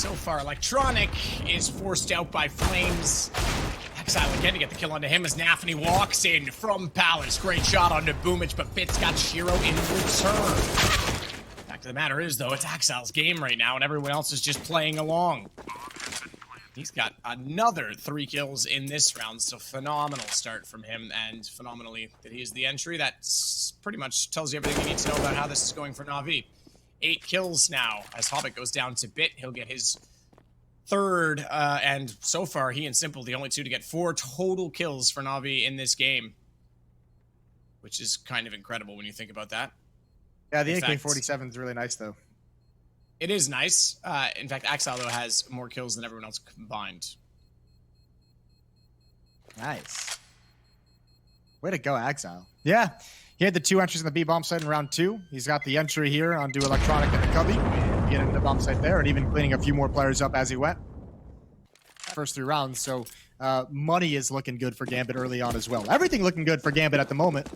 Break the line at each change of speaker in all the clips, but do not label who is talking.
So far, Electronic is forced out by Flames. Exile again to get the kill onto him as NaVi walks in from Palace. Great shot onto Boomich, but Bit's got Shiro in return. Fact of the matter is, though, it's Exile's game right now, and everyone else is just playing along. He's got another 3 kills in this round, so phenomenal start from him, and phenomenally that he's the entry. That pretty much tells you everything you need to know about how this is going for NaVi. 8 kills now. As Hobbit goes down to Bit, he'll get his 3rd, and so far, he and Simple, the only 2 to get 4 total kills for NaVi in this game. Which is kind of incredible when you think about that.
Yeah, the AK-47 is really nice, though.
It is nice. In fact, Exile, though, has more kills than everyone else combined.
Nice. Way to go, Exile. Yeah, he had the 2 entries in the B bomb site in round 2. He's got the entry here onto Electronic and the Cubby. Getting the bomb site there and even cleaning a few more players up as he went. First 3 rounds, so money is looking good for Gambit early on as well. Everything looking good for Gambit at the moment.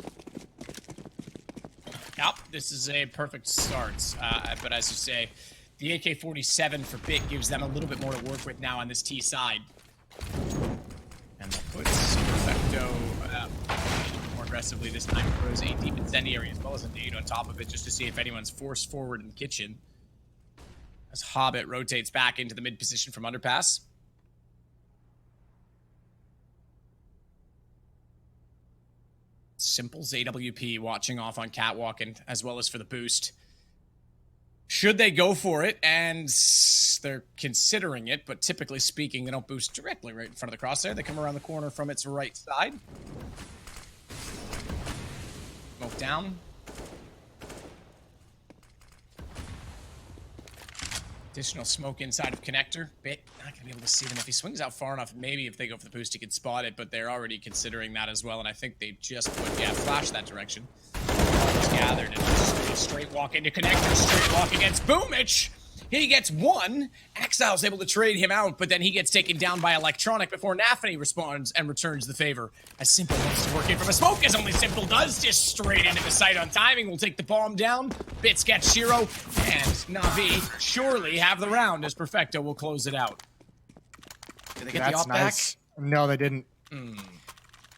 Yep, this is a perfect start. But as you say, the AK-47 for Bit gives them a little bit more to work with now on this T side. And that puts Perfecto more aggressively this time. Throws a deep incendiary as well as a nade on top of it just to see if anyone's forced forward in the kitchen. As Hobbit rotates back into the mid position from underpass. Simple's AWP watching off on Catwalk and as well as for the boost. Should they go for it? And they're considering it, but typically speaking, they don't boost directly right in front of the crosshair. They come around the corner from its right side. Smoke down. Additional smoke inside of connector. Bit not gonna be able to see them if he swings out far enough. Maybe if they go for the boost, he could spot it, but they're already considering that as well. And I think they just put flash that direction. Just gathered and just straight walk into connector, straight walk against Boomich. He gets 1. Exile's able to trade him out, but then he gets taken down by Electronic before NaVi responds and returns the favor. As Simple wants to work in from a smoke, as only Simple does, just straight into the site on timing. Will take the bomb down. Bits gets Shiro, and NaVi surely have the round as Perfecto will close it out. Did they get the op
nice. Back? No, they didn't.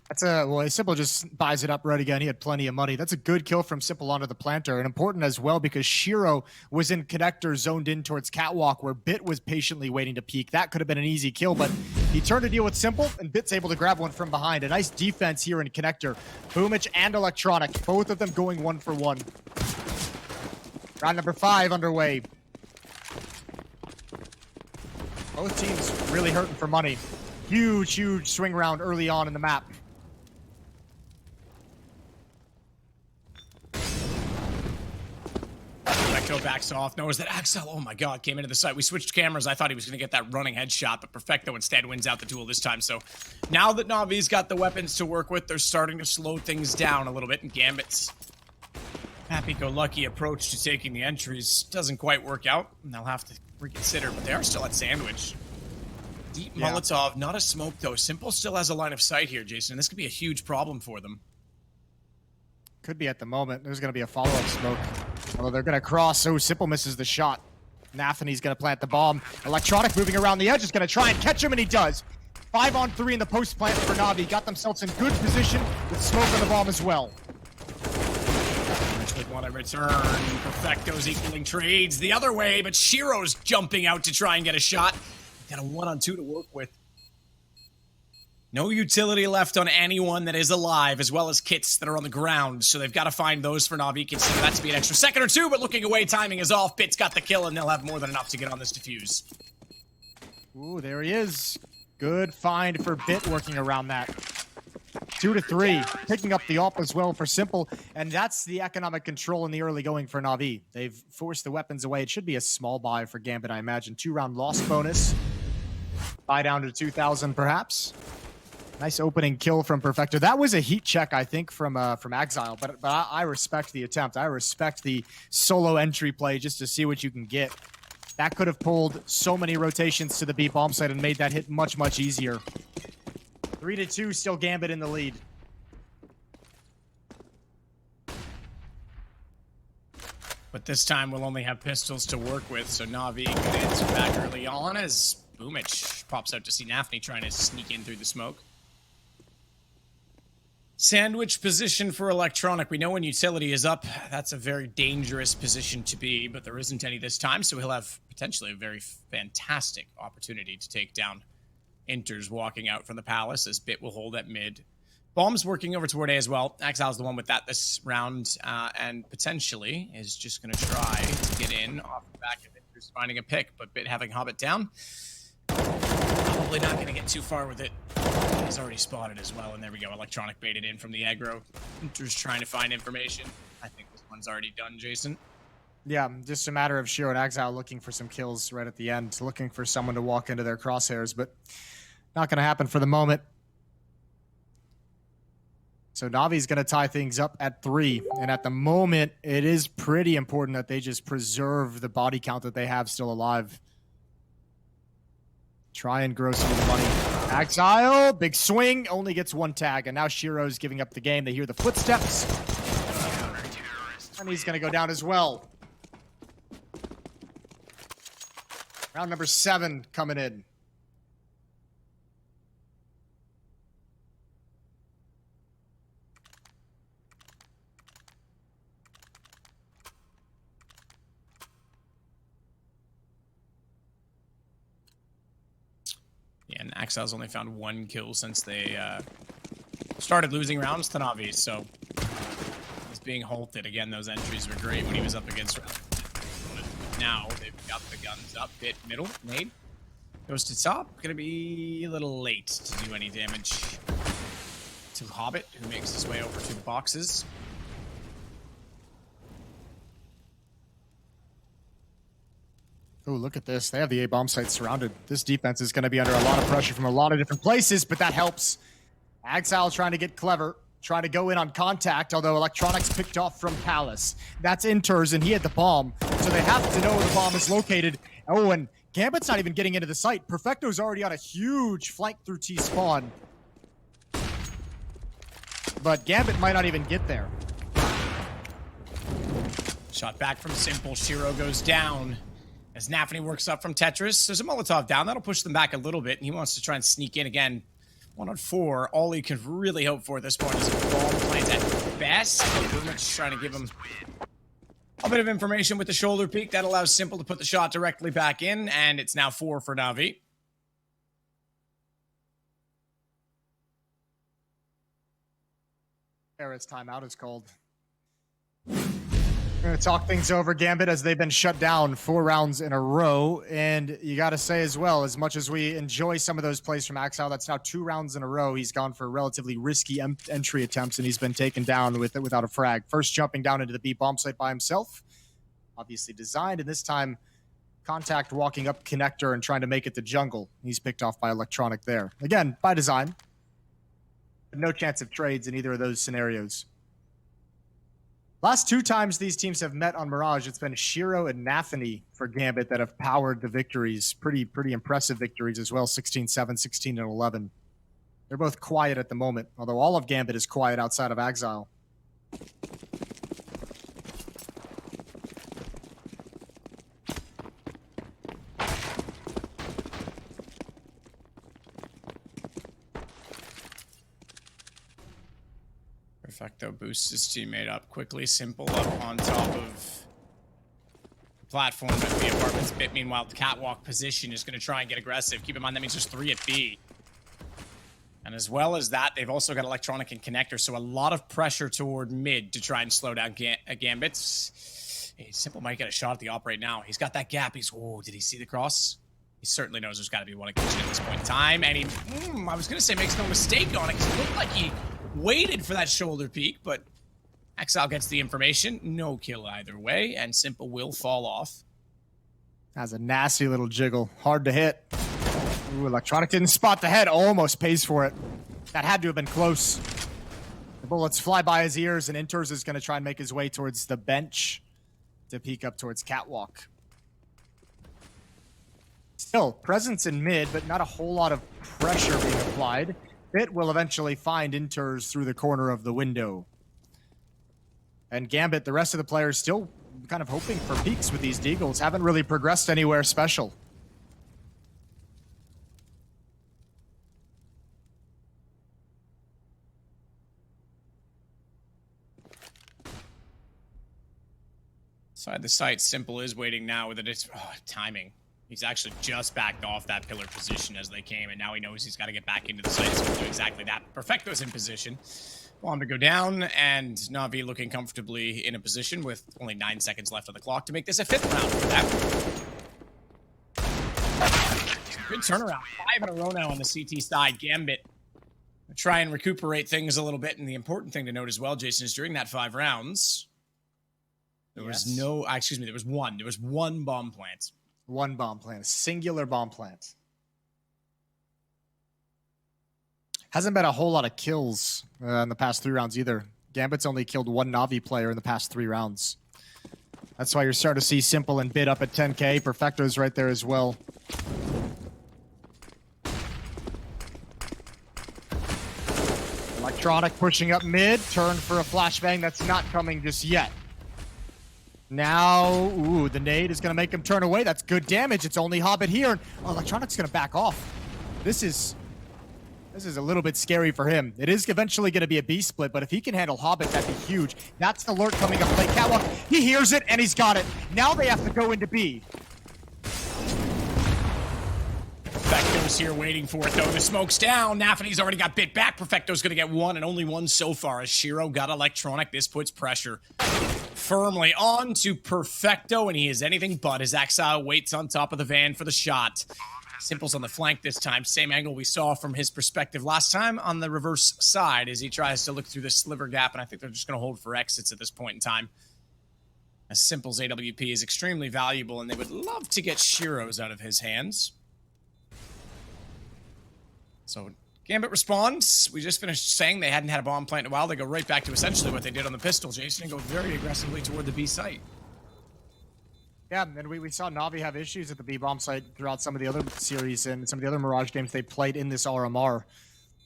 That's well, Simple just buys it up right again. He had plenty of money. That's a good kill from Simple onto the planter, and important as well because Shiro was in connector zoned in towards Catwalk where Bit was patiently waiting to peek. That could have been an easy kill, but he turned to deal with Simple, and Bit's able to grab one from behind. A nice defense here in connector. Boomich and Electronic, both of them going 1 for 1. Round number 5 underway. Both teams really hurting for money. Huge, huge swing round early on in the map.
Perfecto backs off, knows that Axel, oh my god, came into the site. We switched cameras. I thought he was going to get that running headshot, but Perfecto instead wins out the duel this time. So now that NaVi's got the weapons to work with, they're starting to slow things down a little bit, and Gambit's happy-go-lucky approach to taking the entries doesn't quite work out, and they'll have to reconsider, but they are still at sandwich. Deep Molotov, not a smoke though. Simple still has a line of sight here, Jason, and this could be a huge problem for them.
Could be at the moment. There's going to be a follow-up smoke. Although they're going to cross, so Simple misses the shot. NaVi's going to plant the bomb. Electronic moving around the edge is going to try and catch him, and he does. 5 on 3 in the post plant for NaVi. Got themselves in good position with smoke on the bomb as well.
With one in return, Perfecto's equaling trades the other way, but Shiro's jumping out to try and get a shot. Got a 1-on-2 to work with. No utility left on anyone that is alive, as well as kits that are on the ground, so they've got to find those for NaVi. Consider that to be an extra second or 2, but looking away, timing is off. Bit's got the kill, and they'll have more than enough to get on this defuse.
Ooh, there he is. Good find for Bit working around that. 2 to 3, picking up the op as well for Simple, and that's the economic control in the early going for NaVi. They've forced the weapons away. It should be a small buy for Gambit, I imagine. 2-round loss bonus. Buy down to 2,000, perhaps. Nice opening kill from Perfecto. That was a heat check, I think, from Exile, but I respect the attempt. I respect the solo entry play just to see what you can get. That could have pulled so many rotations to the B bomb site and made that hit much, much easier. 3 to 2, still Gambit in the lead.
But this time we'll only have pistols to work with, so NaVi can answer back early on as Boomich pops out to see NaFni trying to sneak in through the smoke. Sandwich position for Electronic. We know when utility is up, that's a very dangerous position to be, but there isn't any this time, so he'll have potentially a very fantastic opportunity to take down Inters walking out from the Palace, as Bit will hold at mid. Bomb's working over toward A as well. Exile's the one with that this round, and potentially is just going to try to get in off the back of Inters finding a pick, but Bit having Hobbit down. Probably not going to get too far with it. He's already spotted as well, and there we go. Electronic baited in from the aggro. Inters trying to find information. I think this one's already done, Jason.
Yeah, just a matter of Shiro and Exile looking for some kills right at the end, looking for someone to walk into their crosshairs, but not going to happen for the moment. So NaVi's going to tie things up at 3, and at the moment, it is pretty important that they just preserve the body count that they have still alive. Try and grow some of the money. Exile, big swing, only gets 1 tag, and now Shiro's giving up the game. They hear the footsteps, and he's going to go down as well. Round number 7 coming in.
Yeah, and Exile's only found 1 kill since they started losing rounds to NaVi, so he's being halted. Again, those entries were great when he was up against round. Now they've got the guns up. Bit middle, nade. Goes to top. Gonna be a little late to do any damage to Hobbit, who makes his way over to the boxes.
Oh, look at this. They have the A-bomb site surrounded. This defense is going to be under a lot of pressure from a lot of different places, but that helps. Exile trying to get clever, trying to go in on contact, although Electronics picked off from Palace. That's Inters, and he had the bomb, so they have to know where the bomb is located. Oh, and Gambit's not even getting into the site. Perfecto's already on a huge flank through T-spawn. But Gambit might not even get there.
Shot back from Simple. Shiro goes down. As NaFni works up from Tetris, there's a Molotov down. That'll push them back a little bit, and he wants to try and sneak in again. 1 on 4. All he could really hope for at this point is a ball plant at best. Boomich trying to give him a bit of information with the shoulder peek. That allows Simple to put the shot directly back in, and it's now 4 for NaVi.
Paris timeout is called. We're going to talk things over, Gambit, as they've been shut down 4 rounds in a row. And you got to say as well, as much as we enjoy some of those plays from Exile, that's now 2 rounds in a row. He's gone for relatively risky entry attempts, and he's been taken down without a frag. First jumping down into the B bomb site by himself. Obviously designed, and this time contact walking up connector and trying to make it to jungle. He's picked off by Electronic there. Again, by design. But no chance of trades in either of those scenarios. Last 2 times these teams have met on Mirage, it's been Shiro and NaFni for Gambit that have powered the victories. Pretty impressive victories as well, 16-7, 16-11. They're both quiet at the moment, although all of Gambit is quiet outside of Exile.
Perfecto boosts his teammate up quickly. Simple up on top of the platform at the apartments. Bit, meanwhile, the catwalk position is going to try and get aggressive. Keep in mind that means there's 3 at B. And as well as that, they've also got Electronic and Connector, so a lot of pressure toward mid to try and slow down Gambits. Hey, Simple might get a shot at the op right now. He's got that gap. Oh, did he see the cross? He certainly knows there's got to be one at kitchen at this point in time. And he, I was going to say, makes no mistake on it, because it looked like he waited for that shoulder peek, but Exile gets the information. No kill either way, and Simple will fall off.
That's a nasty little jiggle. Hard to hit. Ooh, Electronic didn't spot the head. Almost pays for it. That had to have been close. The bullets fly by his ears, and Inters is going to try and make his way towards the bench to peek up towards catwalk. Still, presence in mid, but not a whole lot of pressure being applied. Bit will eventually find Inters through the corner of the window. And Gambit, the rest of the players still kind of hoping for peaks with these Deagles. Haven't really progressed anywhere special.
Inside the site, Simple is waiting now with it. Timing. He's actually just backed off that pillar position as they came, and now he knows he's got to get back into the site, so he'll do exactly that. Perfecto's in position. Bomb to go down, and NaVi looking comfortably in a position with only 9 seconds left on the clock to make this a 5th round for that. Good turnaround. 5 in a row now on the CT side. Gambit try and recuperate things a little bit, and the important thing to note as well, Jason, is during that 5 rounds, there was no, excuse me, there was one. There was one bomb plant.
One bomb plant, a singular bomb plant. Hasn't been a whole lot of kills in the past 3 rounds either. Gambit's only killed 1 NaVi player in the past 3 rounds. That's why you're starting to see Simple and Bit up at 10k. Perfecto's right there as well. Electronic pushing up mid. Turn for a flashbang. That's not coming just yet. Now, ooh, the nade is going to make him turn away. That's good damage. It's only Hobbit here. Oh, Electronic's going to back off. This is a little bit scary for him. It is eventually going to be a B split, but if he can handle Hobbit, that'd be huge. That's the alert coming up late. Catwalk, he hears it, and he's got it. Now they have to go into B.
Perfecto's here waiting for it, though. The smoke's down. NaVi's already got Bit back. Perfecto's going to get 1, and only 1 so far. As Shiro got Electronic, this puts pressure firmly on to Perfecto, and he is anything but. His Exile waits on top of the van for the shot. Simple's on the flank this time. Same angle we saw from his perspective last time on the reverse side as he tries to look through the sliver gap, and I think they're just going to hold for exits at this point in time. As Simple's AWP is extremely valuable, and they would love to get Shiro's out of his hands. So Gambit responds. We just finished saying they hadn't had a bomb plant in a while. They go right back to essentially what they did on the pistol, Jason, and go very aggressively toward the B site.
Yeah, and we saw NaVi have issues at the B bomb site throughout some of the other series and some of the other Mirage games they played in this RMR.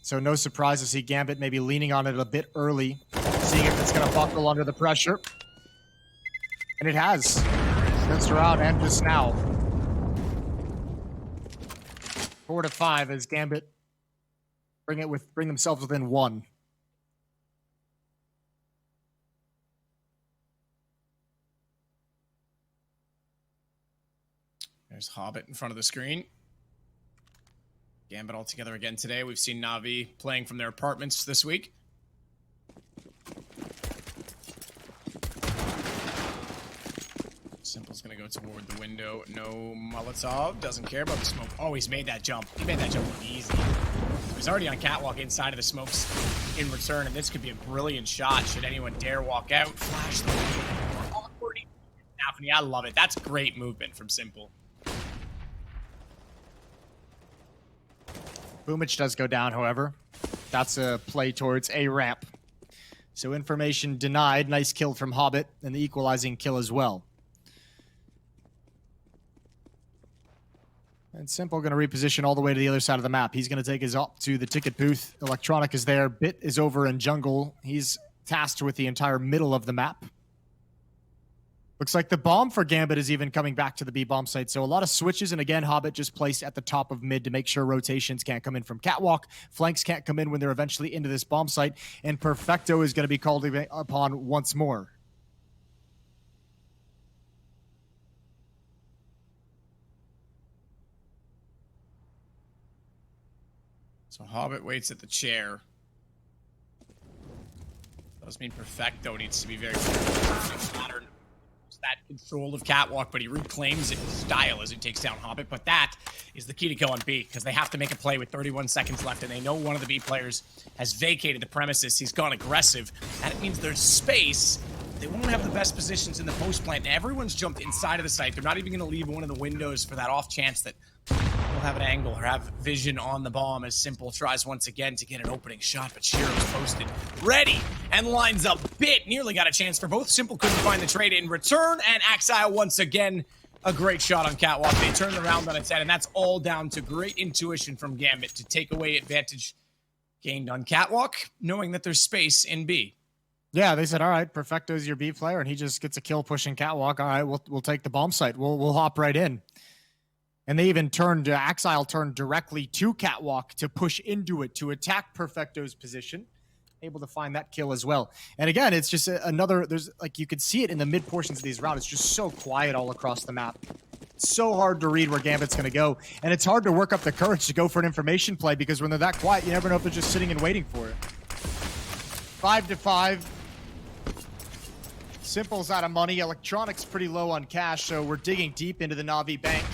So no surprise to see Gambit maybe leaning on it a bit early, seeing if it's going to buckle under the pressure. And it has. This round and just now. 4 to 5 as Gambit bring themselves within 1.
There's Hobbit in front of the screen. Gambit all together again today. We've seen NaVi playing from their apartments this week. Simple's gonna go toward the window. No Molotov. Doesn't care about the smoke. Oh, he's made that jump. He made that jump look easy. He's already on catwalk inside of the smokes in return, and this could be a brilliant shot should anyone dare walk out. Flash the window. I love it. That's great movement from Simple.
Boomich does go down, however. That's a play towards A ramp. So information denied. Nice kill from Hobbit, and the equalizing kill as well. And Simple going to reposition all the way to the other side of the map. He's going to take his up to the ticket booth. Electronic is there. Bit is over in jungle. He's tasked with the entire middle of the map. Looks like the bomb for Gambit is even coming back to the B bomb site. So a lot of switches, and again, Hobbit just placed at the top of mid to make sure rotations can't come in from catwalk. Flanks can't come in when they're eventually into this bomb site. And Perfecto is going to be called upon once more.
So Hobbit waits at the chair. Does mean Perfecto needs to be very pattern. That control of catwalk, but he reclaims it in style as he takes down Hobbit. But that is the key to kill on B, because they have to make a play with 31 seconds left, and they know one of the B players has vacated the premises. He's gone aggressive, and it means there's space. They won't have the best positions in the post plant. And everyone's jumped inside of the site. They're not even going to leave one of the windows for that off chance that they'll have an angle or have vision on the bomb as Simple tries once again to get an opening shot, but Shiro's posted ready and lines up. Bit nearly got a chance for both. Simple couldn't find the trade in return, and Exile once again a great shot on catwalk. They turned around on its head, and that's all down to great intuition from Gambit to take away advantage gained on catwalk, knowing that there's space in B.
Yeah, they said, all right, Perfecto's your B player, and he just gets a kill pushing catwalk. All right, we'll take the bomb site. We'll hop right in. And they even turned, Axile turned directly to catwalk to push into it, to attack Perfecto's position. Able to find that kill as well. And again, it's just another, there's like, you could see it in the mid portions of these rounds. It's just so quiet all across the map. It's so hard to read where Gambit's going to go. And it's hard to work up the courage to go for an information play, because when they're that quiet, you never know if they're just sitting and waiting for it. 5-5. Simple's out of money. Electronics pretty low on cash, so we're digging deep into the NaVi bank.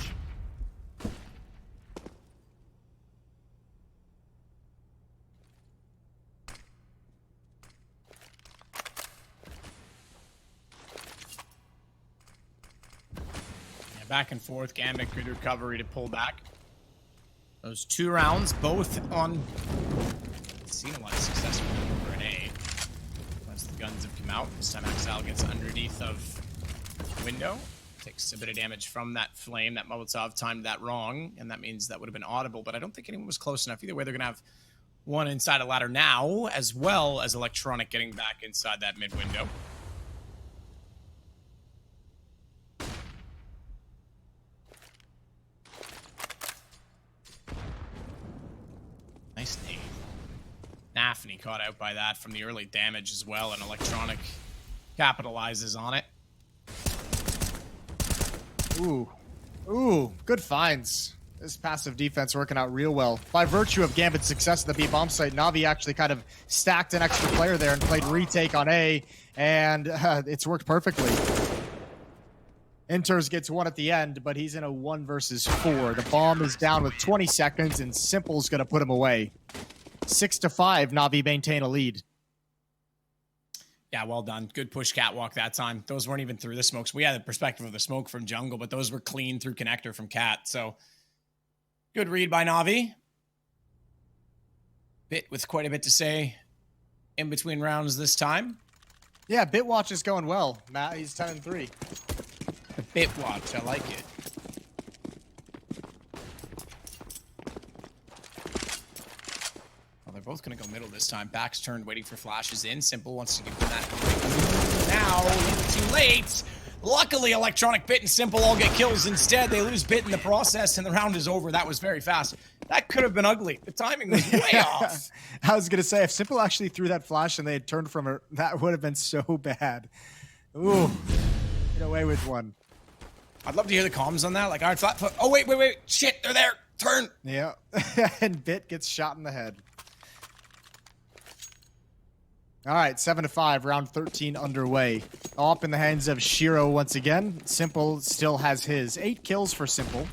Back and forth. Gambit, good recovery to pull back. Those 2 rounds, both on... Seen a lot of success over an A. Once the guns have come out, this time Axile gets underneath of window. Takes a bit of damage from that flame. That Molotov timed that wrong, and that means that would have been audible, but I don't think anyone was close enough. Either way, they're going to have one inside a ladder now, as well as Electronic getting back inside that mid window. Nice name. NaVi caught out by that from the early damage as well, and Electronic capitalizes on it.
Ooh, good finds. This passive defense working out real well. By virtue of Gambit's success at the B bomb site, NaVi actually kind of stacked an extra player there and played retake on A, and it's worked perfectly. Inters gets 1 at the end, but he's in a 1 versus 4. The bomb is down with 20 seconds, and Simple's going to put him away. 6-5, NaVi maintain a lead.
Yeah, well done. Good push catwalk that time. Those weren't even through the smokes. We had the perspective of the smoke from jungle, but those were clean through connector from cat. So good read by NaVi. Bit with quite a bit to say in between rounds this time.
Yeah, Bitwatch is going well. Matt, he's 10-3.
The Bit Watch, I like it. Well, they're both going to go middle this time. Back's turned, waiting for flashes in. Simple wants to give them that. Now, too late. Luckily, Electronic, Bit, and Simple all get kills instead. They lose Bit in the process, and the round is over. That was very fast. That could have been ugly. The timing was way off.
I was going to say, if Simple actually threw that flash and they had turned from her, that would have been so bad. Ooh, get away with one.
I'd love to hear the comms on that. Like, all right, flat foot. Oh, wait. Shit, they're there. Turn.
Yeah. And Bit gets shot in the head. All right, 7-5, round 13 underway. All up in the hands of Shiro once again. Simple still has his 8 kills for Simple.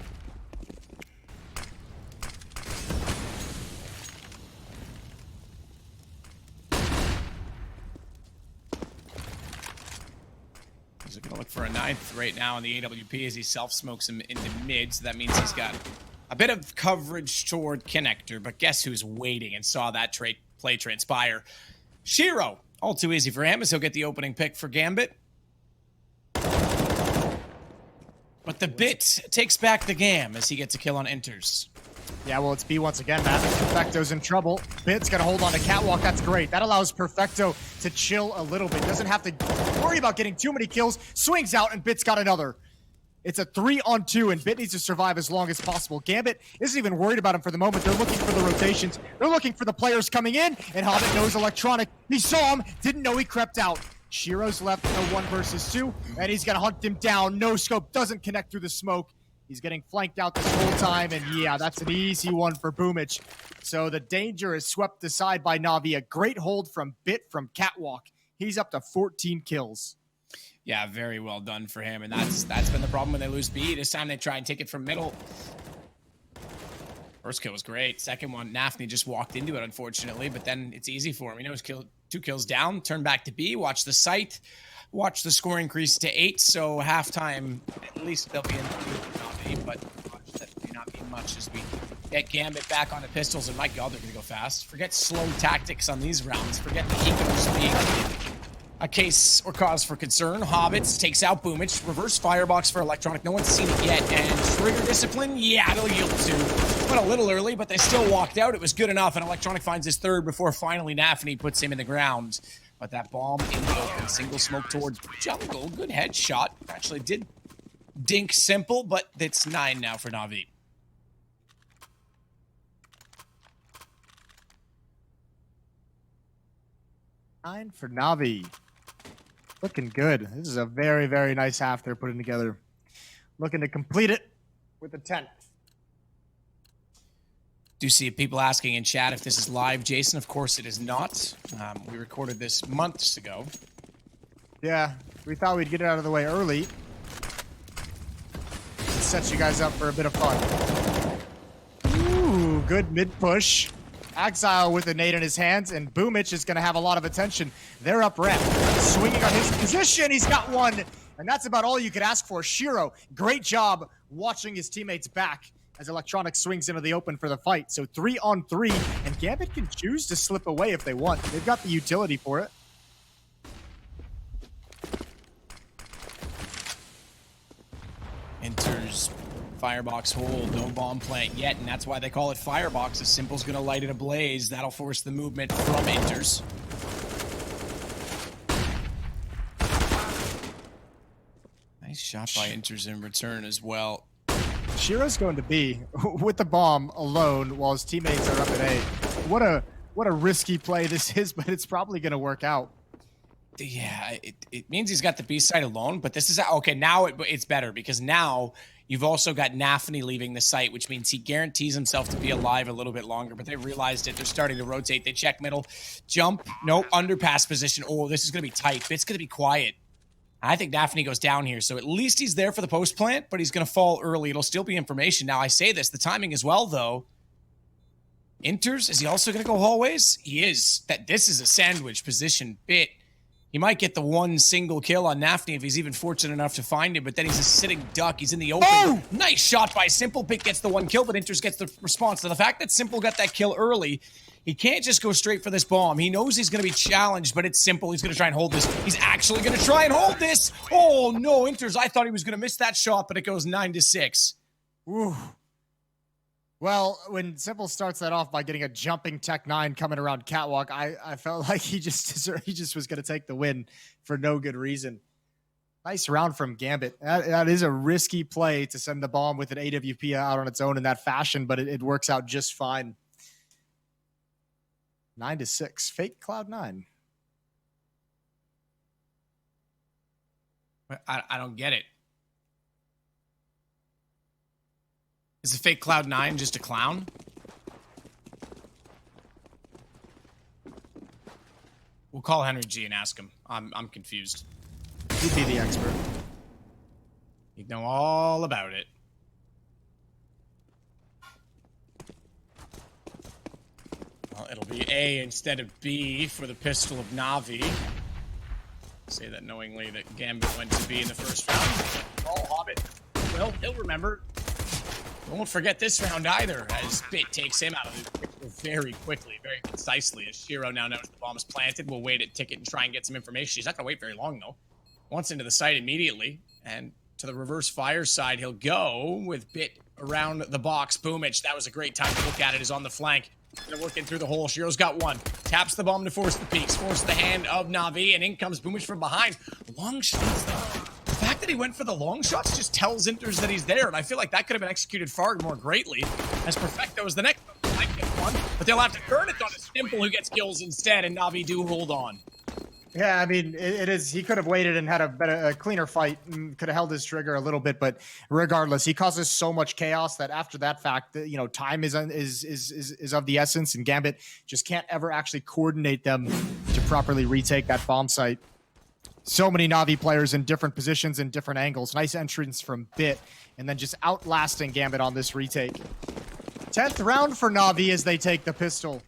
He's going to look for a 9th right now in the AWP as he self-smokes him into mid, so that means he's got a bit of coverage toward connector, but guess who's waiting and saw that play transpire? Shiro, all too easy for him as he'll get the opening pick for Gambit. But the Bit takes back the Gam as he gets a kill on enters.
Yeah, well, it's B once again, Matt. Perfecto's in trouble. Bit's got to hold on to catwalk. That's great. That allows Perfecto to chill a little bit. Doesn't have to worry about getting too many kills. Swings out, and Bit's got another. It's a 3-on-2, and Bit needs to survive as long as possible. Gambit isn't even worried about him for the moment. They're looking for the rotations. They're looking for the players coming in, and Hobbit knows Electronic. He saw him, didn't know he crept out. Shiro's left in a 1 versus 2, and he's going to hunt him down. No scope, doesn't connect through the smoke. He's getting flanked out this whole time, and yeah, that's an easy one for Boomich. So the danger is swept aside by NaVi. A great hold from Bit from catwalk. He's up to 14 kills.
Yeah, very well done for him, and that's been the problem when they lose B. This time they try and take it from middle. First kill was great. Second one, NaVi just walked into it, unfortunately, but then it's easy for him. He knows 2 kills down, turn back to B, watch the site, watch the score increase to 8, so halftime, at least they'll be in NaVi, but watch that may not be much as we get Gambit back on the pistols, and my God, they're going to go fast. Forget slow tactics on these rounds. Forget the ecos being a case or cause for concern. Hobbits takes out Boomich. Reverse firebox for Electronic. No one's seen it yet. And trigger discipline, yeah, they'll yield to. Went a little early, but they still walked out. It was good enough, and Electronic finds his 3rd before finally NaVi puts him in the ground. But that bomb in the open, single smoke towards jungle. Good headshot. Actually did dink Simple, but it's 9 now for NaVi.
Nine for NaVi. Looking good. This is a very, very nice half they're putting together. Looking to complete it with a 10.
Do see people asking in chat if this is live, Jason. Of course it is not. We recorded this months ago.
Yeah, we thought we'd get it out of the way early. Set you guys up for a bit of fun. Ooh, good mid push. Exile with a nade in his hands, and Boomich is going to have a lot of attention. They're up ramp. Swinging on his position. He's got one. And that's about all you could ask for. Shiro, great job watching his teammates back as Electronic swings into the open for the fight. So 3-on-3, and Gambit can choose to slip away if they want. They've got the utility for it.
Enters firebox hold, no bomb plant yet, and that's why they call it firebox. As Simple's gonna light it ablaze. That'll force the movement from Enters. Nice shot by Enters in return as well.
Shiro's going to B with the bomb alone while his teammates are up at A. What a risky play this is, but it's probably going to work out.
Yeah, it means he's got the B side alone, but this is okay. Now it's better because now you've also got NaVi leaving the site, which means he guarantees himself to be alive a little bit longer. But they realized it. They're starting to rotate. They check middle, jump, nope, underpass position. Oh, this is going to be tight. It's going to be quiet. I think NaVi goes down here, so at least he's there for the post plant, but he's going to fall early. It'll still be information. Now I say this, the timing as well, though. Enters, is he also going to go hallways? He is. This is a sandwich position bit. He might get the one single kill on NaVi if he's even fortunate enough to find him, but then he's a sitting duck. He's in the open. Oh! Nice shot by Simple. Pick gets the one kill, but Enters gets the response. So the fact that Simple got that kill early, he can't just go straight for this bomb. He knows he's going to be challenged, but it's Simple. He's going to try and hold this. He's actually going to try and hold this. Oh, no, Enters. I thought he was going to miss that shot, but it goes 9-6.
Ooh. Well, when Simple starts that off by getting a jumping Tech 9 coming around Catwalk, I felt like he just was going to take the win for no good reason. Nice round from Gambit. That is a risky play to send the bomb with an AWP out on its own in that fashion, but it works out just fine. 9-6. Fake Cloud9.
I don't get it. Is the fake Cloud9 just a clown? We'll call Henry G and ask him. I'm confused.
He'd be the expert.
He'd know all about it. Well, it'll be A instead of B for the pistol of NaVi. Say that knowingly that Gambit went to B in the first round. Oh, Hobbit. Well, he'll remember. Won't forget this round either, as Bit takes him out of the picture very quickly, very concisely, as Shiro now knows the bomb is planted. We'll wait at Ticket and try and get some information. He's not going to wait very long, though. Once into the site immediately, and to the reverse fire side, he'll go with Bit around the box. Boomich, that was a great time to look at it, is on the flank. They're working through the hole. Shiro's got one. Taps the bomb to force the peaks, force the hand of NaVi, and in comes Boomich from behind. Long shots, though. The fact that he went for the long shots just tells Enters that he's there, and I feel like that could have been executed far more greatly, as Perfecto is the next one. Might get one, but they'll have to turn it on a Simple who gets kills instead, and NaVi do hold on.
Yeah, I mean, it is. He could have waited and had a cleaner fight, and could have held his trigger a little bit, but regardless, he causes so much chaos that after that fact, you know, time is of the essence, and Gambit just can't ever actually coordinate them to properly retake that bomb site. So many NaVi players in different positions and different angles. Nice entrance from Bit, and then just outlasting Gambit on this retake. 10th round for NaVi as they take the pistol.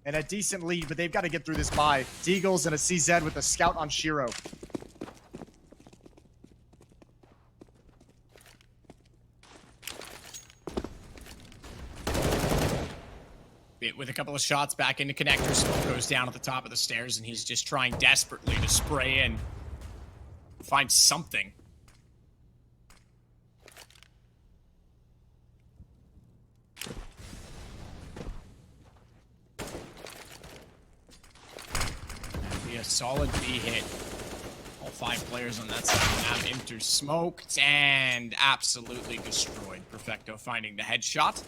And a decent lead, but they've got to get through this bye. Deagles and a CZ with a scout on Shiro.
Bit with a couple of shots back into connector. Smoke goes down at the top of the stairs, and he's just trying desperately to spray in. Find something. solid B hit. All 5 players on that side have Inter smoked and absolutely destroyed. Perfecto finding the headshot.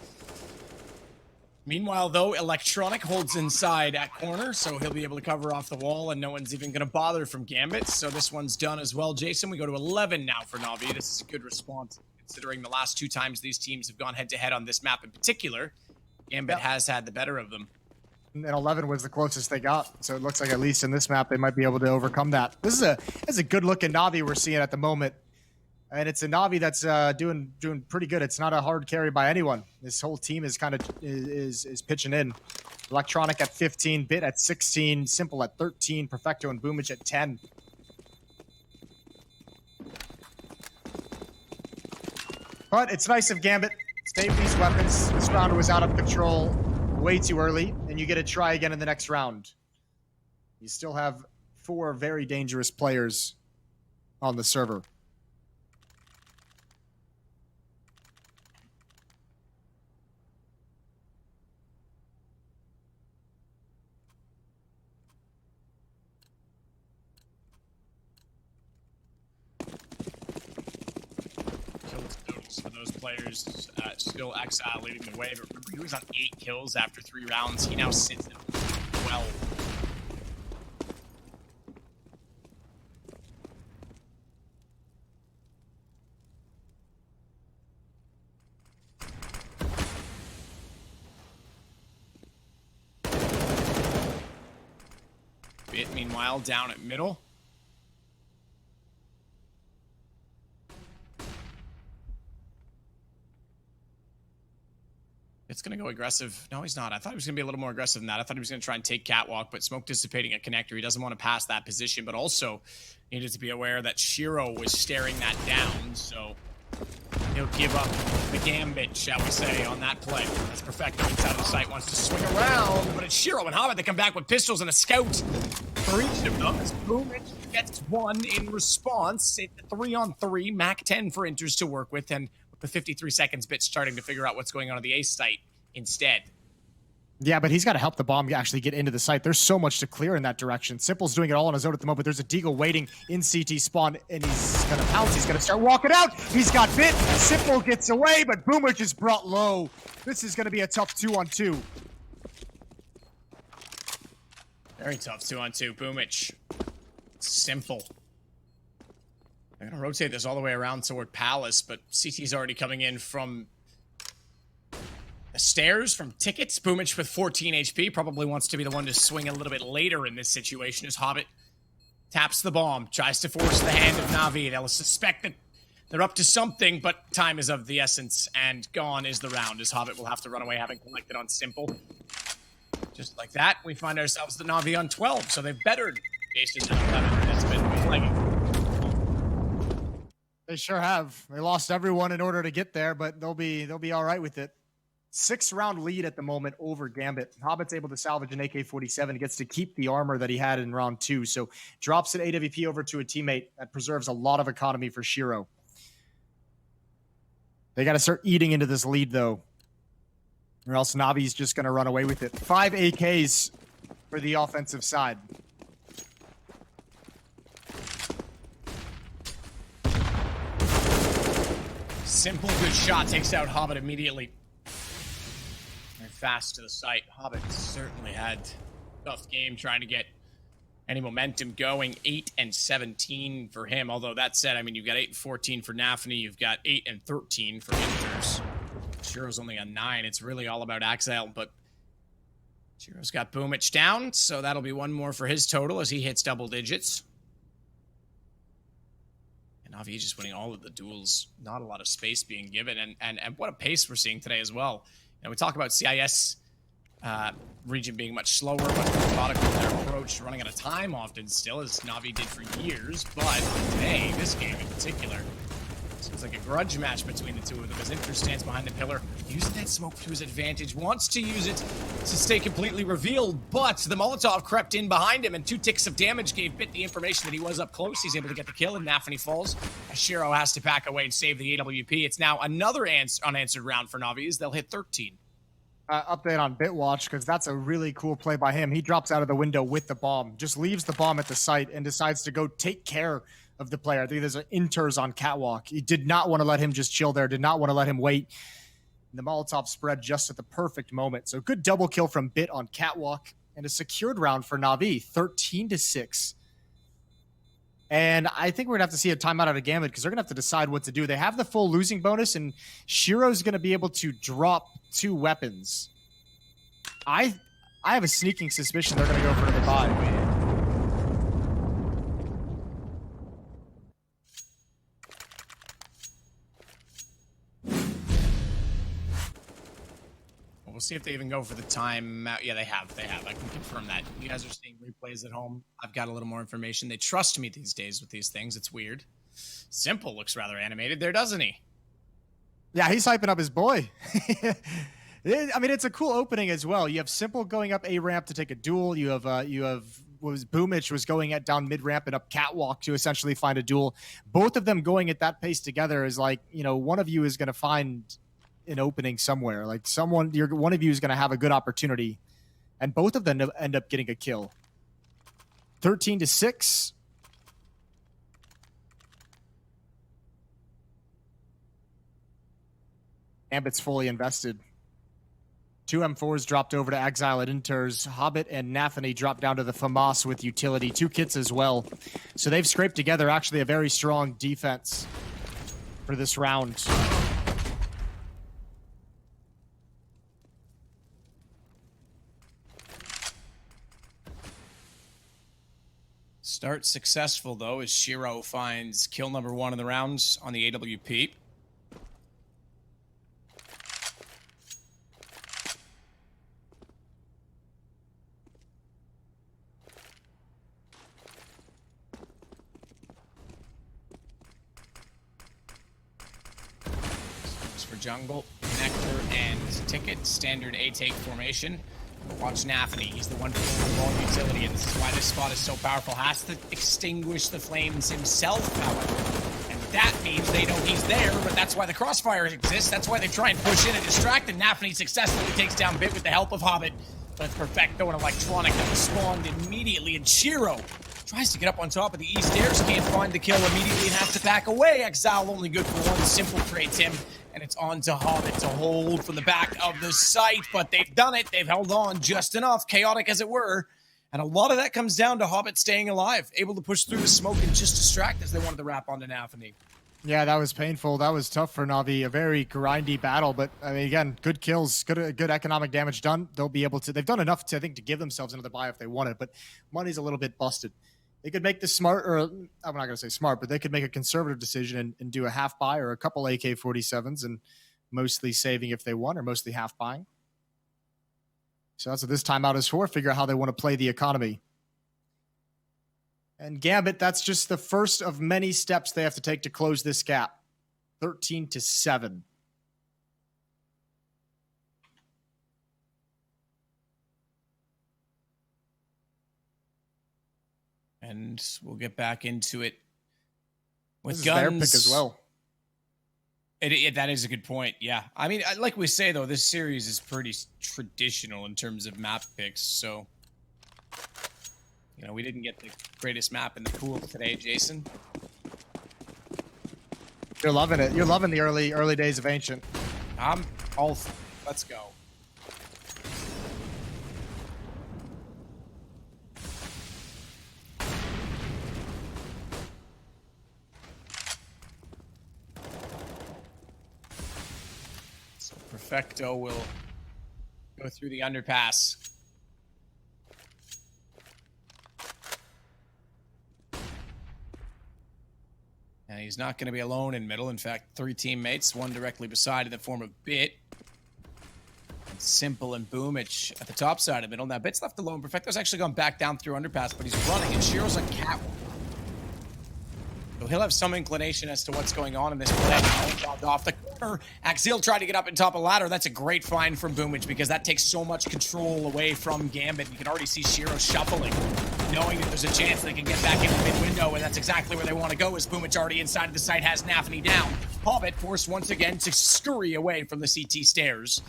Meanwhile, though, Electronic holds inside at corner, so he'll be able to cover off the wall, and no one's even going to bother from Gambit. So this one's done as well. Jason, we go to 11 now for NaVi. This is a good response, considering the last 2 times these teams have gone head-to-head on this map in particular. Gambit has had the better of them.
And 11 was the closest they got, so it looks like at least in this map they might be able to overcome that. This is a good-looking NaVi we're seeing at the moment. And it's a NaVi that's doing pretty good. It's not a hard carry by anyone. This whole team is kind of is pitching in. Electronic at 15, Bit at 16, Simple at 13, Perfecto and Boomage at 10. But it's nice of Gambit. Save these weapons. This round was out of control way too early, and you get to try again in the next round. You still have 4 very dangerous players on the server.
For those players, still Exile leading the way, but remember he was on 8 kills after 3 rounds. He now sits at 12. Bit, meanwhile, down at middle. It's going to go aggressive. No, he's not. I thought he was going to be a little more aggressive than that. I thought he was going to try and take catwalk, but smoke dissipating at connector. He doesn't want to pass that position, but also needed to be aware that Shiro was staring that down, so he'll give up the Gambit, shall we say, on that play. As Perfecto inside of the site wants to swing around, but it's Shiro and Hobbit that come back with pistols and a scout for each of them. As Boomage gets 1 in response. It's 3-on-3, Mac 10 for Inters to work with, and the 53 seconds Bit starting to figure out what's going on at the A site instead.
Yeah, but he's got to help the bomb actually get into the site. There's so much to clear in that direction. Simple's doing it all on his own at the moment. There's a Deagle waiting in CT spawn, and he's going to pounce. He's going to start walking out. He's got Bit. Simple gets away, but Boomage is brought low. This is going to be a tough 2-on-2.
Very tough 2-on-2. Boomage. Simple. They're going to rotate this all the way around toward Palace, but CT's already coming in from the stairs, from tickets. Boomage with 14 HP probably wants to be the one to swing a little bit later in this situation as Hobbit taps the bomb, tries to force the hand of NaVi. They'll suspect that they're up to something, but time is of the essence, and gone is the round as Hobbit will have to run away having collected on Simple. Just like that, we find ourselves the NaVi on 12, so they've bettered Aces on 11. That's been flagging.
They sure have. They lost everyone in order to get there, but they'll be all right with it. 6-round lead at the moment over Gambit. Hobbit's able to salvage an AK-47. He gets to keep the armor that he had in round 2. So drops an AWP over to a teammate. That preserves a lot of economy for Shiro. They got to start eating into this lead, though, or else NaVi's just going to run away with it. 5 AKs for the offensive side.
Simple, good shot. Takes out Hobbit immediately. Very fast to the site. Hobbit certainly had a tough game trying to get any momentum going. 8 and 17 for him. Although that said, I mean, you've got 8 and 14 for NaFi. You've got 8 and 13 for Inters. Shiro's only on 9. It's really all about Axel, but Shiro's got Boomage down, so that'll be 1 more for his total as he hits double digits. NaVi just winning all of the duels. Not a lot of space being given, and what a pace we're seeing today as well. You know, we talk about CIS region being much slower, much more methodical in their approach, running out of time often still, as NaVi did for years. But today, this game in particular, seems like a grudge match between the two of them as Inter stands behind the pillar, using that smoke to his advantage, wants to use it to stay completely revealed, but the Molotov crept in behind him, and 2 ticks of damage gave Bit the information that he was up close. He's able to get the kill, and NaFi falls. Shiro has to back away and save the AWP. It's now another unanswered round for NaVi as they'll hit 13.
update on Bitwatch, because that's a really cool play by him. He drops out of the window with the bomb, just leaves the bomb at the site, and decides to go take care of the player. I think there's an Inters on Catwalk. He did not want to let him just chill there, did not want to let him wait. And the Molotov spread just at the perfect moment. So good double kill from Bit on Catwalk, and a secured round for NaVi, 13-6. And I think we're going to have to see a timeout out of Gambit, because they're going to have to decide what to do. They have the full losing bonus, and Shiro's going to be able to drop 2 weapons. I have a sneaking suspicion they're going to go for the buy.
We'll see if they even go for the timeout. Yeah, they have. I can confirm that. You guys are seeing replays at home. I've got a little more information. They trust me these days with these things. It's weird. Simple looks rather animated there, doesn't he?
Yeah, he's hyping up his boy. I mean, it's a cool opening as well. You have Simple going up A ramp to take a duel. You have Boomich was going down mid ramp and up Catwalk to essentially find a duel. Both of them going at that pace together is like, one of you is going to find an opening somewhere. Like one of you is going to have a good opportunity, and both of them end up getting a kill. 13-6. Gambit's fully invested. 2 M4s dropped over to Exile at Inters. Hobbit and NaVi dropped down to the FAMAS with utility. 2 kits as well. So they've scraped together actually a very strong defense for this round.
Start successful, though, as Shiro finds kill number 1 in the rounds on the AWP. For jungle, connector, and ticket, standard A-take formation. Watch NaVi. He's the one pulling the ball utility, and this is why this spot is so powerful. Has to extinguish the flames himself, however. And that means they know he's there, but that's why the crossfire exists. That's why they try and push in and distract, and NaVi successfully takes down Bit with the help of Hobbit. But it's Perfecto and Electronic that respond immediately, and Shiro tries to get up on top of the E stairs, can't find the kill immediately and has to back away. Exile only good for 1, Simple trades him. And it's on to Hobbit to hold from the back of the site, but they've done it. They've held on just enough, chaotic as it were. And a lot of that comes down to Hobbit staying alive, able to push through the smoke and just distract as they wanted to wrap onto NaVi.
Yeah, that was painful. That was tough for NaVi. A very grindy battle, but I mean, again, good kills, good economic damage done. They'll be able to. They've done enough to, I think, to give themselves another buy if they wanted, but money's a little bit busted. They could make the smart, or I'm not going to say smart, but they could make a conservative decision and do a half buy or a couple AK-47s and mostly saving if they want, or mostly half buying. So that's what this timeout is for. Figure out how they want to play the economy. And Gambit, that's just the first of many steps they have to take to close this gap. 13-7.
And we'll get back into it with
this
guns.
Is their pick as well.
That is a good point, yeah. I mean, like we say, though, this series is pretty traditional in terms of map picks, so... we didn't get the greatest map in the pool today, Jason.
You're loving it. You're loving the early days of Ancient.
I'm all... Let's go. Perfecto will go through the underpass. And he's not going to be alone in middle. In fact, 3 teammates, 1 directly beside in the form of Bit. And Simple and Boomich at the top side of middle. Now, Bit's left alone. Perfecto's actually gone back down through underpass, but he's running, and Shiro's on Catwalk. So he'll have some inclination as to what's going on in this play. Off the corner. Axial tried to get up on top of ladder. That's a great find from Boomich because that takes so much control away from Gambit. You can already see Shiro shuffling, knowing that there's a chance they can get back in the mid-window, and that's exactly where they want to go as Boomich already inside of the site has NaVi down. Hobbit forced once again to scurry away from the CT stairs.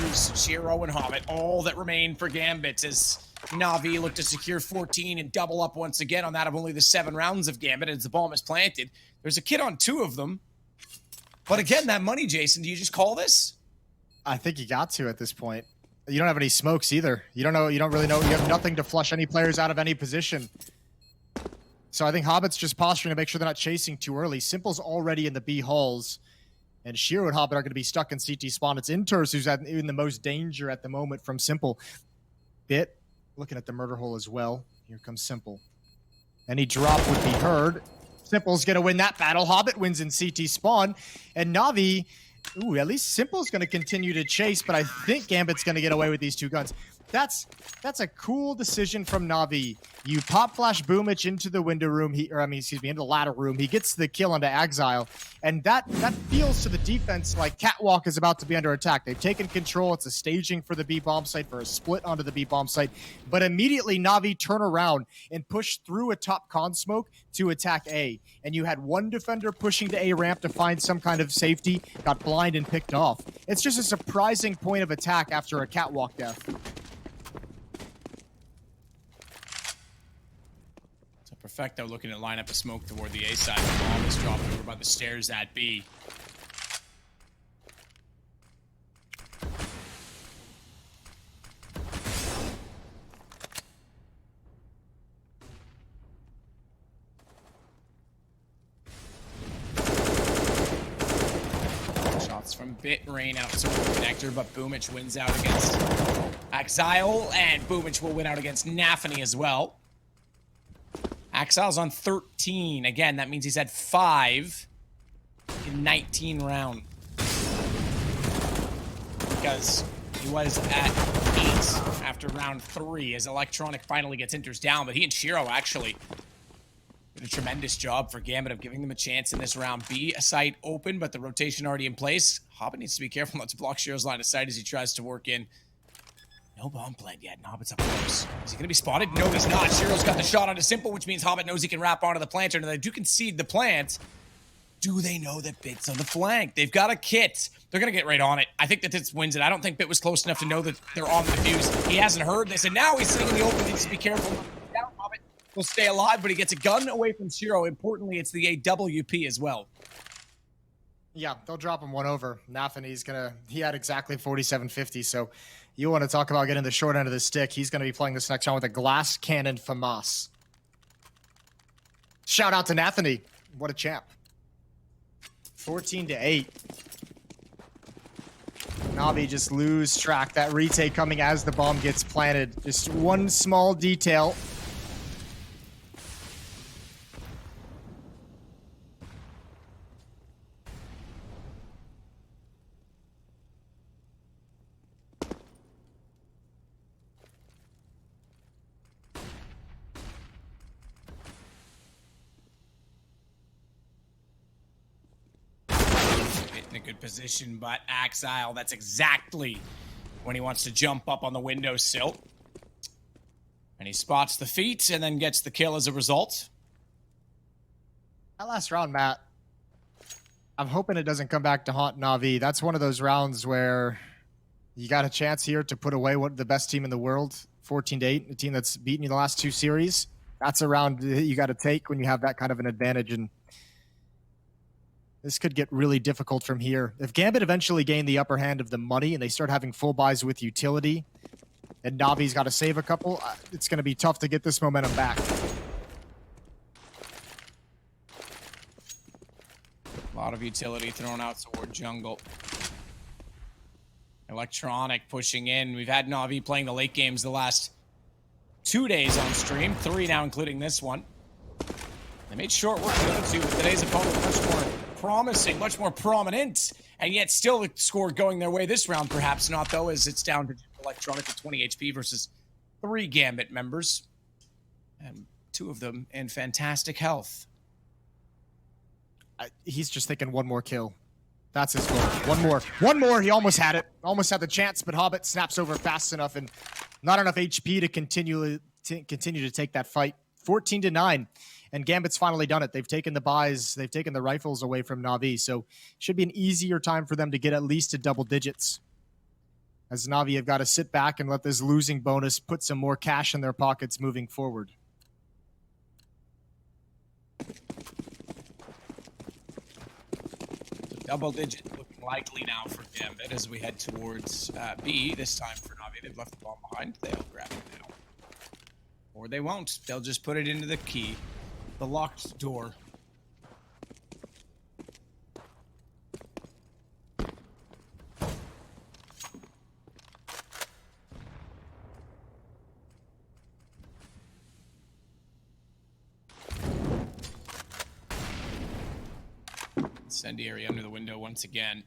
members, Shiro and Hobbit, all that remain for Gambit as NaVi look to secure 14 and double up once again on that of only the 7 rounds of Gambit as the bomb is planted. There's a kid on 2 of them. But again, that money, Jason, do you just call this?
I think you got to at this point. You don't have any smokes either. You don't know. You don't really know. You have nothing to flush any players out of any position. So I think Hobbit's just posturing to make sure they're not chasing too early. Simple's already in the B halls. And Shiro and Hobbit are going to be stuck in CT spawn. It's Inters who's in the most danger at the moment from Simple. Bit looking at the murder hole as well. Here comes Simple. Any drop would be heard. Simple's going to win that battle. Hobbit wins in CT spawn. And NaVi, ooh, at least Simple's going to continue to chase, but I think Gambit's going to get away with these 2 guns. That's a cool decision from NaVi. You pop flash Boomich into the window room, into the ladder room. He gets the kill onto Exile, and that feels to the defense like Catwalk is about to be under attack. They've taken control. It's a staging for the B bomb site for a split onto the B bomb site, but immediately NaVi turn around and push through a top con smoke to attack A, and you had 1 defender pushing to A ramp to find some kind of safety, got blind and picked off. It's just a surprising point of attack after a Catwalk death.
Perfecto looking to line up a smoke toward the A side. The bomb is dropped over by the stairs at B. Shots from Bit rain out to the connector, but Boomich wins out against Exile, and Boomich will win out against NaVi as well. Exile's on 13. Again, that means he's had 5 in 19 rounds. Because he was at 8 after round 3 as Electronic finally gets Inters down. But he and Shiro actually did a tremendous job for Gambit of giving them a chance in this round. B, a site open, but the rotation already in place. Hobbit needs to be careful not to block Shiro's line of sight as he tries to work in. No bomb plant yet. Hobbit's up close. Is he going to be spotted? No, he's not. Shiro's got the shot onto Simple, which means Hobbit knows he can wrap onto the planter. Now, they do concede the plant. Do they know that Bit's on the flank? They've got a kit. They're going to get right on it. I think that this wins it. I don't think Bit was close enough to know that they're on the defuse. He hasn't heard. They said, now he's sitting in the open. He needs to be careful. Down, Hobbit will stay alive, but he gets a gun away from Shiro. Importantly, it's the AWP as well.
Yeah, they'll drop him 1 over. NaVi's he had exactly 4750, so you want to talk about getting the short end of the stick. He's going to be playing this next round with a glass cannon FAMAS. Shout out to NaVi. What a champ. 14-8. NaVi just lose track. That retake coming as the bomb gets planted. Just one small detail.
In a good position, but Exile, that's exactly when he wants to jump up on the windowsill. And he spots the feet and then gets the kill as a result.
That last round, Matt, I'm hoping it doesn't come back to haunt NaVi. That's one of those rounds where you got a chance here to put away the best team in the world, 14-8, a team that's beaten you the last 2 series. That's a round that you got to take when you have that kind of an advantage, and this could get really difficult from here. If Gambit eventually gain the upper hand of the money and they start having full buys with utility, and NaVi's got to save a couple, it's going to be tough to get this momentum back.
A lot of utility thrown out toward jungle. Electronic pushing in. We've had NaVi playing the late games the last 2 days on stream. 3 now, including this one. They made short work of the other 2, but today's opponent much more promising, much more prominent, and yet still the score going their way this round. Perhaps not, though, as it's down to Electronic with 20 HP versus 3 Gambit members. And 2 of them in fantastic health.
He's just thinking one more kill. That's his goal. One more. He almost had it. Almost had the chance, but Hobbit snaps over fast enough and not enough HP to continue to take that fight. 14-9, and Gambit's finally done it. They've taken the buys. They've taken the rifles away from NaVi, so should be an easier time for them to get at least to double digits. as NaVi have got to sit back and let this losing bonus put some more cash in their pockets moving forward.
Double digit looking likely now for Gambit as we head towards B. This time for NaVi, they've left the bomb behind. They'll grab it now. Or they won't. They'll just put it into the key. The locked door. Incendiary under the window once again.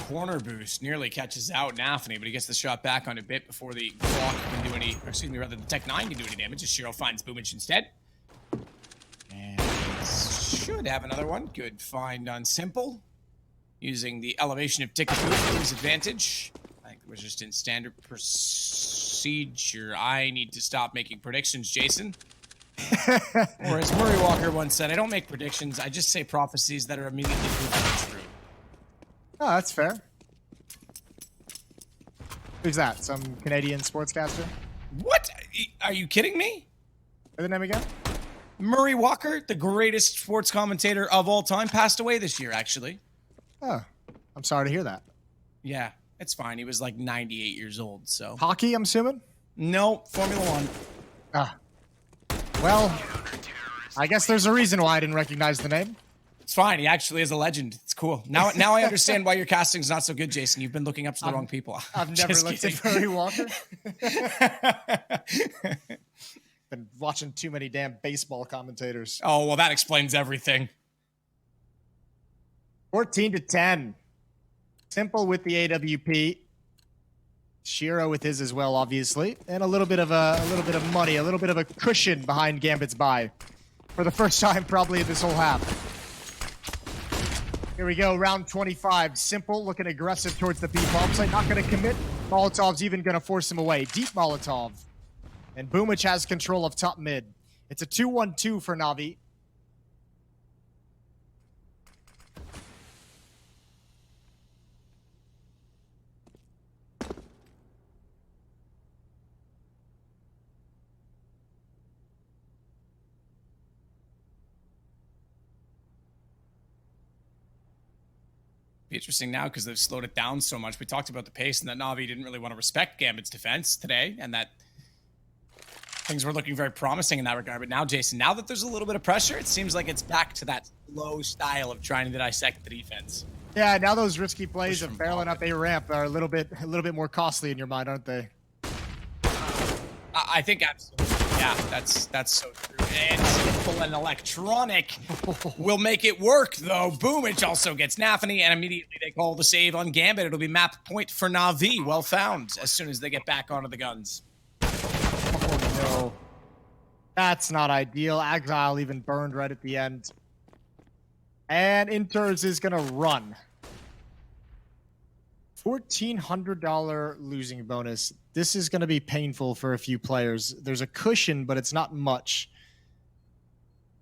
Corner boost nearly catches out NaVi, but he gets the shot back on a bit before the clock can do any, or excuse me, rather the Tech 9 can do any damage as Shiro finds Boomage instead. And should have another one. Good find on Simple. Using the elevation of Ticket Boost to his advantage. I think it was just in standard procedure. I need to stop making predictions, Jason. Or as Murray Walker once said, I don't make predictions, I just say prophecies that are immediately proven true.
Oh, that's fair. Who's that? Some Canadian sportscaster?
What? Are you kidding me?
Say the name again?
Murray Walker, the greatest sports commentator of all time, passed away this year, actually.
Oh, I'm sorry to hear that.
Yeah, it's fine. He was like 98 years old, so.
Hockey, I'm assuming?
No, Formula One.
Ah. Well, I guess there's a reason why I didn't recognize the name.
It's fine. He actually is a legend. It's cool. Now I understand why your casting's not so good, Jason. You've been looking up to the wrong people.
I've never looked at Murray Walker. Been watching too many damn baseball commentators.
Oh, well, that explains everything.
14-10. Simple with the AWP. Shiro with his as well, obviously, and a little bit of money, a little bit of a cushion behind Gambit's buy for the first time probably in this whole half. Here we go, round 25. Simple, looking aggressive towards the B-bomb site. Not going to commit. Molotov's even going to force him away. Deep Molotov. And Boomage has control of top mid. It's a 2-1-2 for NaVi.
Interesting now because they've slowed it down so much. We talked about the pace and that NaVi didn't really want to respect Gambit's defense today, and that things were looking very promising in that regard. But now, Jason, now that there's a little bit of pressure, it seems like it's back to that slow style of trying to dissect the defense.
Yeah, now those risky plays of barreling up a ramp are a little bit more costly in your mind, aren't they?
I think absolutely. Yeah, that's so true. And Simple and Electronic will make it work, though. Boomage also gets NaVi, and immediately they call the save on Gambit. It'll be map point for NaVi. Well found as soon as they get back onto the guns.
Oh, no. That's not ideal. Exile even burned right at the end. And Inters is going to run. $1,400 losing bonus. This is going to be painful for a few players. There's a cushion, but it's not much.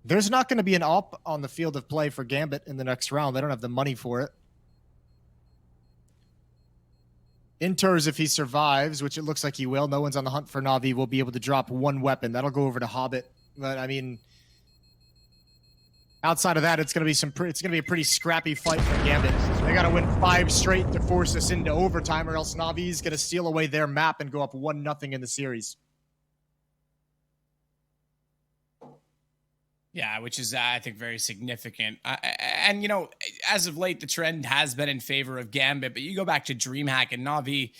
There's not going to be an op on the field of play for Gambit in the next round. They don't have the money for it. Inters, if he survives, which it looks like he will, no one's on the hunt for NaVi, will be able to drop one weapon. That'll go over to Hobbit. But, I mean, outside of that, it's going to be a pretty scrappy fight for Gambit. They got to win 5 straight to force us into overtime, or else NaVi's going to steal away their map and go up 1-0 in the series.
Yeah, which is, I think, very significant. And, you know, as of late, the trend has been in favor of Gambit, but you go back to DreamHack and NaVi,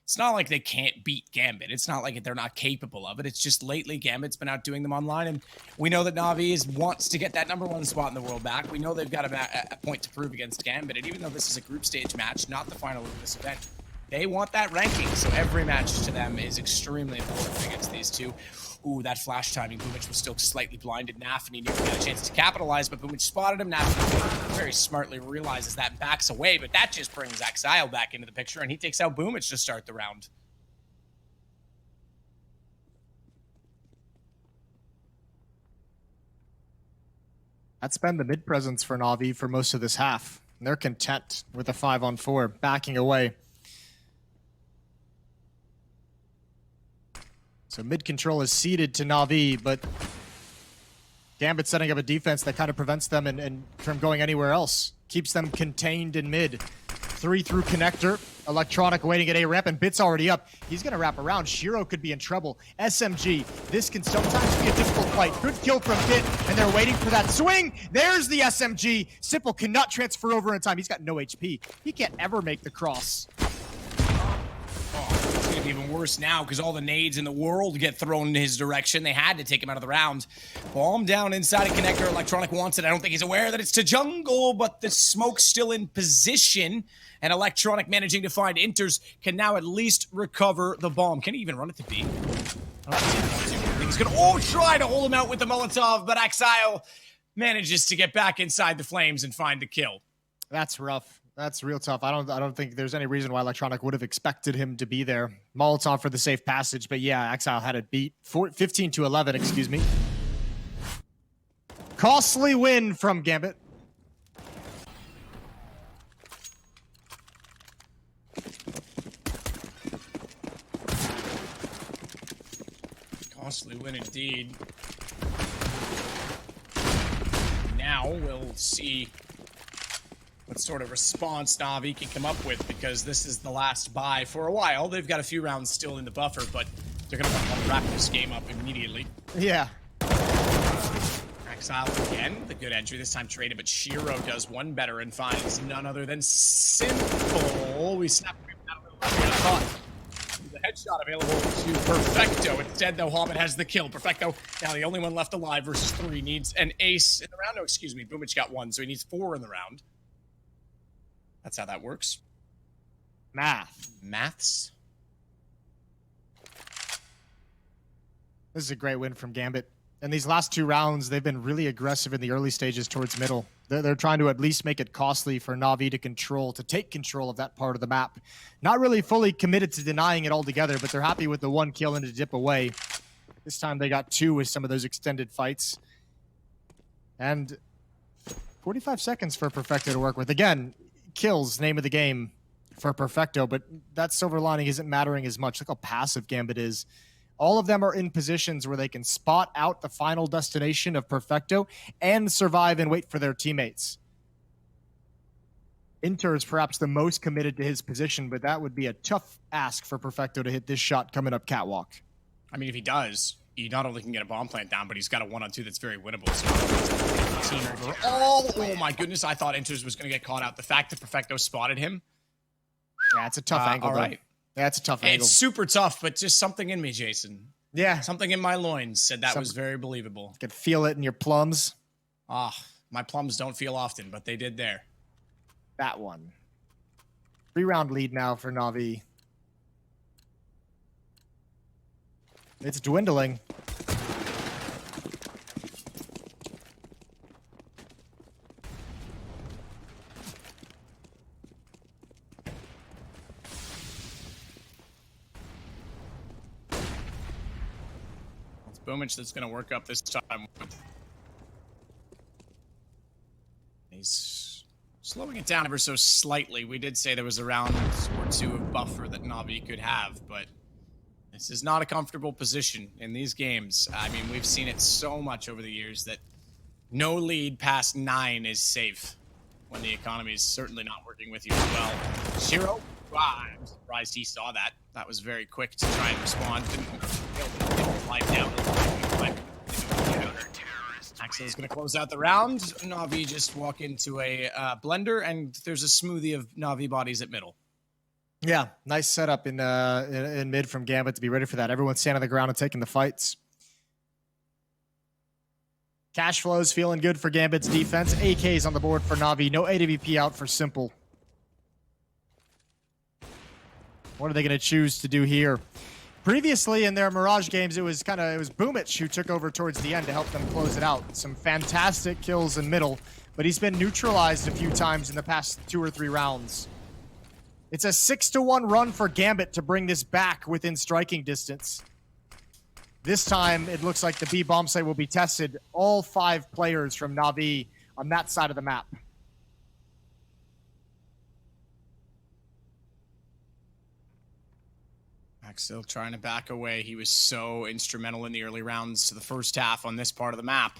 it's not like they can't beat Gambit. It's not like they're not capable of it. It's just lately Gambit's been outdoing them online, and we know that NaVi wants to get that #1 spot in the world back. We know they've got a point to prove against Gambit, and even though this is a group stage match, not the final of this event, they want that ranking, so every match to them is extremely important against these two. Ooh, that flash timing. Boomage was still slightly blinded. NaVi nearly got a chance to capitalize, but Boomage spotted him. NaVi very smartly realizes that and backs away, but that just brings Exile back into the picture, and he takes out Boomage to start the round.
That's been the mid presence for NaVi for most of this half. And they're content with a 5-on-4, backing away. So mid control is ceded to NaVi, but Gambit setting up a defense that kind of prevents them and from going anywhere else. Keeps them contained in mid. 3 through connector. Electronic waiting at A ramp, and Bit's already up. He's going to wrap around. Shiro could be in trouble. SMG. This can sometimes be a difficult fight. Good kill from Bit, and they're waiting for that swing. There's the SMG. Simple cannot transfer over in time. He's got no HP. He can't ever make the cross.
It's going to be even worse now because all the nades in the world get thrown in his direction. They had to take him out of the round. Bomb down inside a connector. Electronic wants it. I don't think he's aware that it's to jungle, but the smoke's still in position. And Electronic managing to find Inters can now at least recover the bomb. Can he even run it to B? He's going to try to hold him out with the Molotov, but Exile manages to get back inside the flames and find the kill.
That's rough. That's real tough. I don't think there's any reason why Electronic would have expected him to be there. Molotov for the safe passage, but yeah, Exile had it beat. 15-11, excuse me. Costly win from Gambit.
Costly win indeed. Now we'll see what sort of response NaVi can come up with, because this is the last buy for a while. They've got a few rounds still in the buffer, but they're going to want to wrap this game up immediately.
Yeah.
Exile again, the good entry, this time traded, but Shiro does one better and finds none other than Simple. We snap him down a little bit. The headshot available to Perfecto. Instead, though, Hobbit has the kill. Perfecto, now the only one left alive versus 3, needs an ace in the round. No, excuse me, Boomich got 1, so he needs 4 in the round. That's how that works. Maths.
This is a great win from Gambit. And these last 2 rounds, they've been really aggressive in the early stages towards middle. They're trying to at least make it costly for NaVi to take control of that part of the map. Not really fully committed to denying it altogether, but they're happy with the 1 kill and to dip away. This time they got 2 with some of those extended fights. And 45 seconds for Perfecto to work with. Again, kills, name of the game for Perfecto, but that silver lining isn't mattering as much. Look how passive Gambit is. All of them are in positions where they can spot out the final destination of Perfecto and survive and wait for their teammates. Inter is perhaps the most committed to his position, but that would be a tough ask for Perfecto to hit this shot coming up catwalk.
I mean, if he does, he not only can get a bomb plant down, but he's got a 1-on-2 that's very winnable. So oh my goodness, I thought Inters was going to get caught out. The fact that Perfecto spotted him.
Yeah, it's a tough angle.
All right.
Yeah, it's a tough angle.
It's super tough, but just something in me, Jason.
Yeah.
Something in my loins said that was very believable.
You could feel it in your plums.
My plums don't feel often, but they did there.
That one. 3-round lead now for NaVi. It's dwindling.
Boomich that's going to work up this time. He's slowing it down ever so slightly. We did say there was a round or 2 of buffer that NaVi could have, but this is not a comfortable position in these games. I mean, we've seen it so much over the years that no lead past 9 is safe when the economy is certainly not working with you as well. Shiro, I'm surprised he saw that. That was very quick to try and respond. Didn't life down. Axel is going to close out the round. NaVi just walk into a blender, and there's a smoothie of NaVi bodies at middle.
Yeah, nice setup in mid from Gambit to be ready for that. Everyone's standing on the ground and taking the fights. Cash flow's feeling good for Gambit's defense. AK's on the board for NaVi. No AWP out for Simple. What are they going to choose to do here? Previously in their Mirage games, it was Boomich who took over towards the end to help them close it out. Some fantastic kills in middle, but he's been neutralized a few times in the past 2 or 3 rounds. It's a 6-1 run for Gambit to bring this back within striking distance. This time, it looks like the B bomb site will be tested. All 5 players from NaVi on that side of the map.
Max still trying to back away. He was so instrumental in the early rounds to the first half on this part of the map.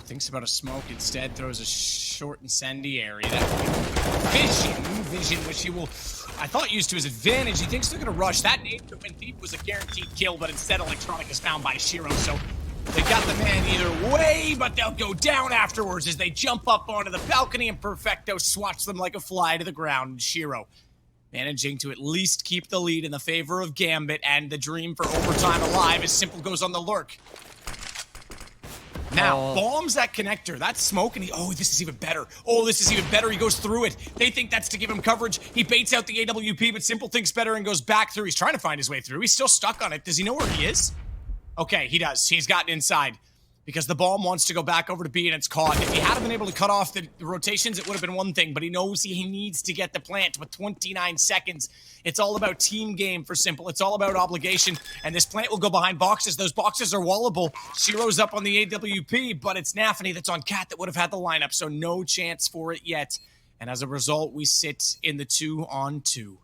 Thinks about a smoke instead, throws a short incendiary. That vision, which he will, I thought, used to his advantage. He thinks they're going to rush. That nade to win deep was a guaranteed kill, but instead Electronic is found by Shiro, so they got the man either way, but they'll go down afterwards as they jump up onto the balcony, and Perfecto swats them like a fly to the ground. Shiro managing to at least keep the lead in the favor of Gambit, and the dream for overtime alive as Simple goes on the lurk. Now, bombs that connector. That's smoke, and this is even better. Oh, this is even better. He goes through it. They think that's to give him coverage. He baits out the AWP, but Simple thinks better and goes back through. He's trying to find his way through. He's still stuck on it. Does he know where he is? Okay, he does. He's gotten inside because the bomb wants to go back over to B, and it's caught. If he hadn't been able to cut off the rotations, it would have been one thing, but he knows he needs to get the plant with 29 seconds. It's all about team game for Simple. It's all about obligation, and this plant will go behind boxes. Those boxes are wallable. Shiro's up on the AWP, but it's NaVi that's on Cat that would have had the lineup, so no chance for it yet. And as a result, we sit in the 2-on-2.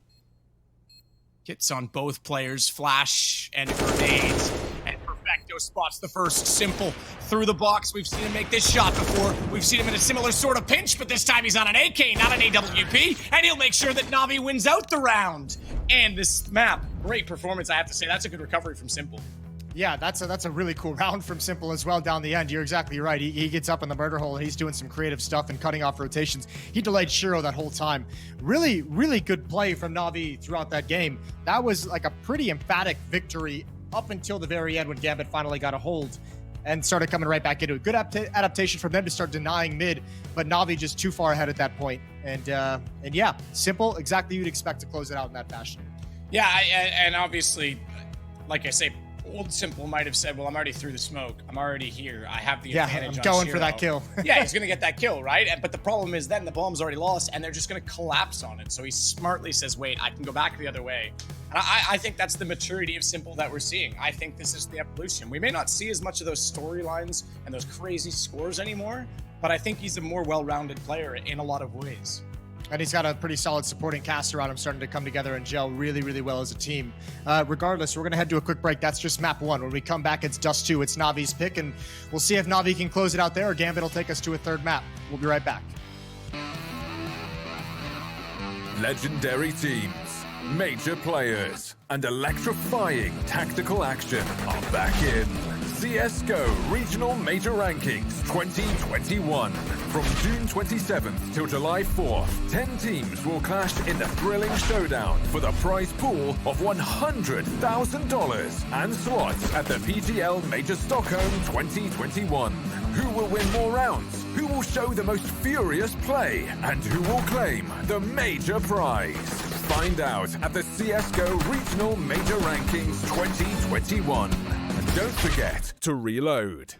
Hits on both players, flash and grenades. And Perfecto spots the first. Simple through the box. We've seen him make this shot before. We've seen him in a similar sort of pinch, but this time he's on an AK, not an AWP, and he'll make sure that NaVi wins out the round. And this map, great performance, I have to say. That's a good recovery from Simple.
Yeah, that's a really cool round from Simple as well down the end. You're exactly right. He gets up in the murder hole and he's doing some creative stuff and cutting off rotations. He delayed Shiro that whole time. Really, really good play from NaVi throughout that game. That was like a pretty emphatic victory up until the very end when Gambit finally got a hold and started coming right back into it. Good adaptation from them to start denying mid, but NaVi just too far ahead at that point. And yeah, Simple, exactly you'd expect to close it out in that fashion.
Yeah, and obviously, like I say, old Simple might have said, well, I'm already through the smoke. I'm already here. I have the advantage.
I'm going
on
for that kill.
Yeah, he's going to get that kill, right? But the problem is then the bomb's already lost, and they're just going to collapse on it. So he smartly says, wait, I can go back the other way. And I think that's the maturity of Simple that we're seeing. I think this is the evolution. We may not see as much of those storylines and those crazy scores anymore, but I think he's a more well-rounded player in a lot of ways.
And he's got a pretty solid supporting cast around him starting to come together and gel really, really well as a team. Regardless, we're going to head to a quick break. That's just map 1. When we come back, it's Dust 2. It's NaVi's pick, and we'll see if NaVi can close it out there or Gambit will take us to a third map. We'll be right back.
Legendary teams, major players, and electrifying tactical action are back in CSGO Regional Major Rankings 2021. From June 27th till July 4th, 10 teams will clash in the thrilling showdown for the prize pool of $100,000 and slots at the PGL Major Stockholm 2021. Who will win more rounds? Who will show the most furious play? And who will claim the major prize? Find out at the CSGO Regional Major Rankings 2021. And don't forget to reload.